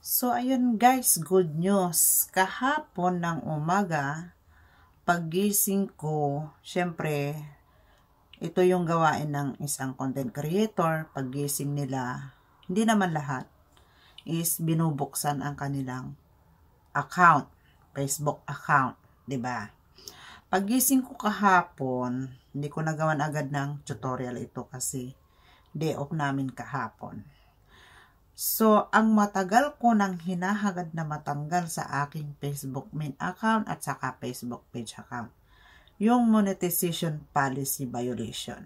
So, ayun guys, good news. Kahapon ng umaga, paggising ko, syempre, ito yung gawain ng isang content creator. Paggising nila, hindi naman lahat, is binubuksan ang kanilang account, Facebook account, 'di ba? Paggising ko kahapon, hindi ko nagawan agad ng tutorial ito kasi day off namin kahapon. So, ang matagal ko nang hinahagad na matanggal sa aking Facebook main account at saka Facebook page account, yung monetization policy violation.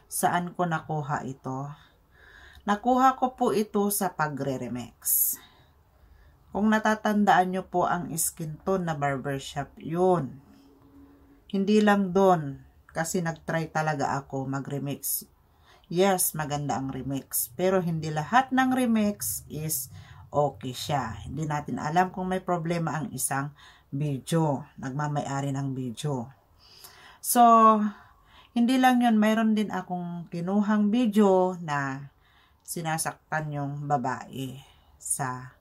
Saan ko nakuha ito? Nakuha ko po ito sa pagre-remix. Kung natatandaan nyo po ang skin tone na barbershop, yun. Hindi lang doon, kasi nagtry talaga ako mag-remix. Yes, maganda ang remix. Pero hindi lahat ng remix is okay siya. Hindi natin alam kung may problema ang isang video. Nagmamay-ari ng video. So, hindi lang yun. Mayroon din akong kinuhang video na sinasaktan yung babae sa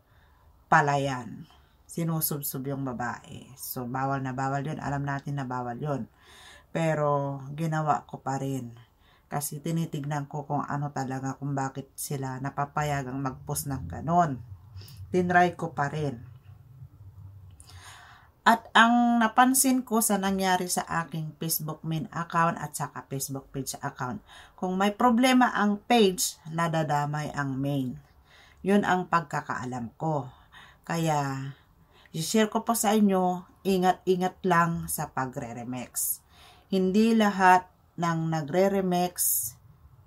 palayan. Sinusubsub yung babae. So, bawal na bawal yun. Alam natin na bawal yun. Pero, ginawa ko pa rin. Kasi tinitignan ko kung ano talaga, kung bakit sila napapayagang mag-post ng ganon. Tinry ko pa rin. At ang napansin ko sa nangyari sa aking Facebook main account at saka Facebook page account, kung may problema ang page, nadadamay ang main. Yun ang pagkakaalam ko. Kaya, i-share ko po sa inyo, ingat-ingat lang sa pagre-remix. Hindi lahat ng nagre-remix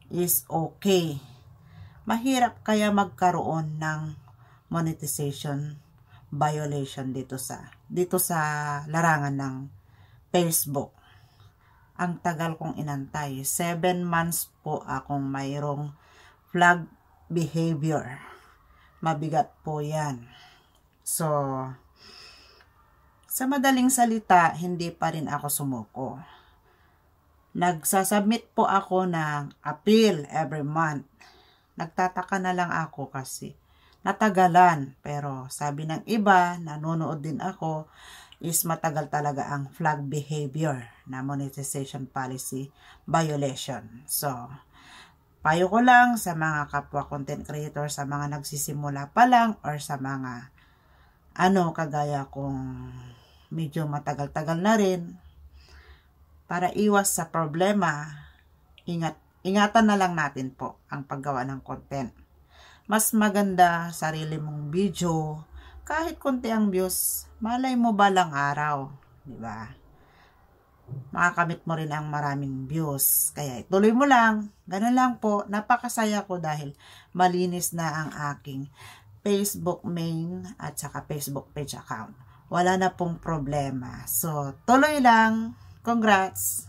is okay. Mahirap kaya magkaroon ng monetization violation dito sa larangan ng Facebook. Ang tagal kong inantay. 7 months po akong mayroong flag behavior. Mabigat po yan. So, sa madaling salita, hindi pa rin ako sumuko. Nagsasubmit po ako ng appeal every month. Nagtataka na lang ako kasi natagalan. Pero sabi ng iba, nanonood din ako, is matagal talaga ang flag behavior na monetization policy violation. So, payo ko lang sa mga kapwa content creator, sa mga nagsisimula pa lang or sa mga kagaya kong medyo matagal-tagal na rin, para iwas sa problema, ingatan na lang natin po ang paggawa ng content. Mas maganda sarili mong video, kahit konti ang views, malay mo balang araw, di ba? Makakamit mo rin ang maraming views. Kaya ituloy mo lang, ganun lang po. Napakasaya ko dahil malinis na ang aking Facebook main at saka Facebook page account. Wala na pong problema. So, tuloy lang. Congrats!